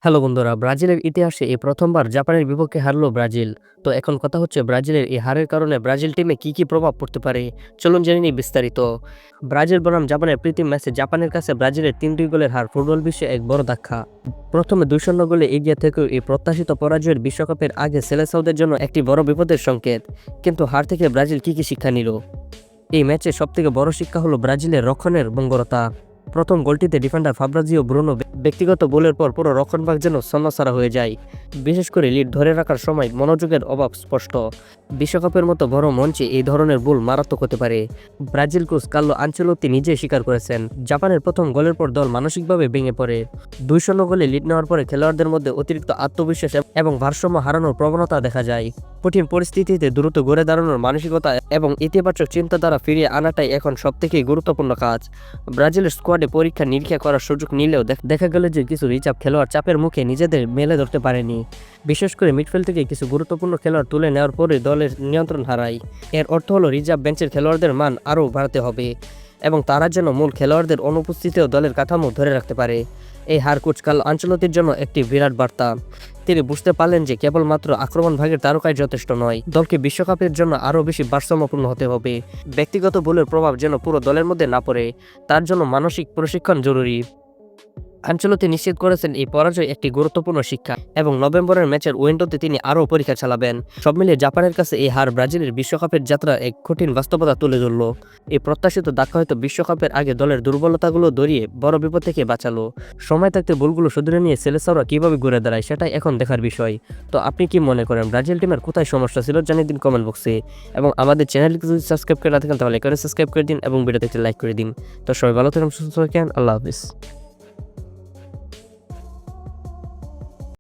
Hello বন্ধুরা, ব্রাজিলের ইতিহাসে এই প্রথমবার জাপানের বিপক্ষে হারলো ব্রাজিল। তো এখন কথা হচ্ছে ব্রাজিলের এই হারের কারণে ব্রাজিল টিমে কি প্রভাব পড়তে পারে। চলুন জেনে নিই বিস্তারিত। ব্রাজিল বনাম জাপানের প্রীতি ম্যাচে জাপানের কাছে ব্রাজিলের ৩-২ গোলের হার ফুটবল বিশ্বে এক বড় ধাক্কা। প্রথমে ২-০ গোলে এগিয়ে থেকেও এই প্রত্যাশিত পরাজয়ের বিশ্বকাপের আগে সেলেসাওদের জন্য একটি বড় বিপদের সংকেত। কিন্তু হার থেকে ব্রাজিল কি শিক্ষা নিল? এই ম্যাচে সবথেকে বড় শিক্ষা হলো ব্রাজিলের রক্ষণের বঙ্গরতা। প্রথম গোলটিতে ডিফেন্ডার ফাব্রিজিও ব্রুনো ব্যক্তিগত গোলের পর পুরো রক্ষণভাগ যেন ছন্নছাড়া হয়ে যায়। বিশেষ করে লিড ধরে রাখার সময় মনোযোগের অভাব স্পষ্ট। বিশ্বকাপের মতো বড় মঞ্চে এই ধরনের ভুল মারাত্মক হতে পারে। ব্রাজিল কোচ কার্লো আনচেলোত্তি নিজেই স্বীকার করেছেন, জাপানের প্রথম গোলের পর দল মানসিকভাবে ভেঙে পড়ে। ২-০ গোলে লিড নেওয়ার পরে খেলোয়াড়দের মধ্যে অতিরিক্ত আত্মবিশ্বাস এবং ভারসাম্য হারানোর প্রবণতা দেখা যায়। কঠিন পরিস্থিতিতে দ্রুত ঘুরে দাঁড়ানোর মানসিকতা এবং ইতিবাচক চিন্তাধারা ফিরিয়ে আনাটাই এখন সবথেকে গুরুত্বপূর্ণ কাজ। ব্রাজিলের স্কোয়াডে পরীক্ষা নিরীক্ষা করার সুযোগ নিলেও দেখা গেল যে কিছু রিজার্ভ খেলোয়াড় চাপের মুখে নিজেদের মেলে ধরতে পারেনি। বিশেষ করে মিডফিল্ড থেকে কিছু গুরুত্বপূর্ণ খেলোয়াড় তুলে নেওয়ার পরে দলের নিয়ন্ত্রণ হারায়। এর অর্থ হলো রিজার্ভ বেঞ্চের খেলোয়াড়দের মান আরও বাড়াতে হবে এবং তারা যেন মূল খেলোয়াড়দের অনুপস্থিতিতেও দলের কাঠামো ধরে রাখতে পারে। এই হার কোচ কার্লো আনচেলোত্তির জন্য একটি বিরাট বার্তা। তিনি বুঝতে পারলেন যে কেবলমাত্র আক্রমণ ভাগের তারকাই যথেষ্ট নয়, দলকে বিশ্বকাপের জন্য আরও বেশি ভারসাম্যপূর্ণ হতে হবে। ব্যক্তিগত ভুলের প্রভাব যেন পুরো দলের মধ্যে না পড়ে, তার জন্য মানসিক প্রশিক্ষণ জরুরি। আনচেলোত্তি নিশ্চিত করেছেন এই পরাজয় একটি গুরুত্বপূর্ণ শিক্ষা এবং নভেম্বরের ম্যাচের উইন্ডোতে তিনি আরও পরীক্ষা চালাবেন। সব মিলিয়ে জাপানের কাছে এই হার ব্রাজিলের বিশ্বকাপের যাত্রা এক কঠিন বাস্তবতা তুলে ধরল। এই প্রত্যাশিত ধাক্কা হয়তো বিশ্বকাপের আগে দলের দুর্বলতাগুলো দরিয়ে বড় বিপদ থেকে বাঁচালো। সময় থাকতে ভুলগুলো শুধরে নিয়ে সেলেসাওরা কীভাবে ঘুরে দাঁড়ায় সেটাই এখন দেখার বিষয়। তো আপনি কি মনে করেন ব্রাজিল টিমের কোথায় সমস্যা ছিল জানিয়ে দিন কমেন্ট বক্সে, এবং আমাদের চ্যানেলকে যদি সাবস্ক্রাইব করে না থাকেন তাহলে এখানে সাবস্ক্রাইব করে দিন এবং ভিডিওতে একটি লাইক করে দিন। তো সবাই ভালো থাকেন, সুস্থ থাকেন, আল্লাহ হাফিজ।